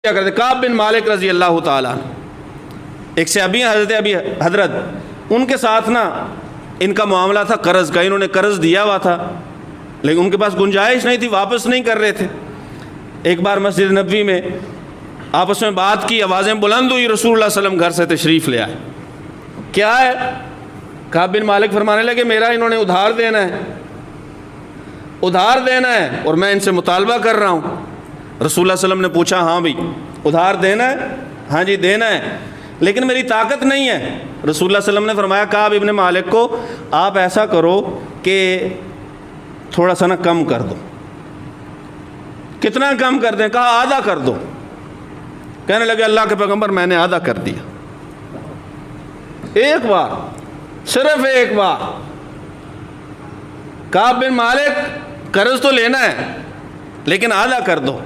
کیا کرتے؟ کعب بن مالک رضی اللہ تعالیٰ، ایک صحابی حضرت ابی حضرت، ان کے ساتھ نا ان کا معاملہ تھا قرض کا، انہوں نے قرض دیا ہوا تھا لیکن ان کے پاس گنجائش نہیں تھی، واپس نہیں کر رہے تھے۔ ایک بار مسجد نبوی میں آپس میں بات کی، آوازیں بلند ہوئی، رسول اللہ صلی اللہ علیہ وسلم گھر سے تشریف لے آئے۔ کیا ہے؟ کعب بن مالک فرمانے لگے میرا انہوں نے ادھار دینا ہے، ادھار دینا ہے اور میں ان سے مطالبہ کر رہا ہوں۔ رسول اللہ صلی اللہ علیہ وسلم نے پوچھا ہاں بھائی ادھار دینا ہے؟ ہاں جی دینا ہے، لیکن میری طاقت نہیں ہے۔ رسول اللہ صلی اللہ علیہ وسلم نے فرمایا کعب ابن مالک کو آپ ایسا کرو کہ تھوڑا سا نا کم کر دو۔ کتنا کم کر دیں؟ کہا آدھا کر دو۔ کہنے لگے اللہ کے پیغمبر میں نے آدھا کر دیا۔ ایک بار، صرف ایک بار۔ کعب بن مالک قرض تو لینا ہے لیکن آدھا کر دو۔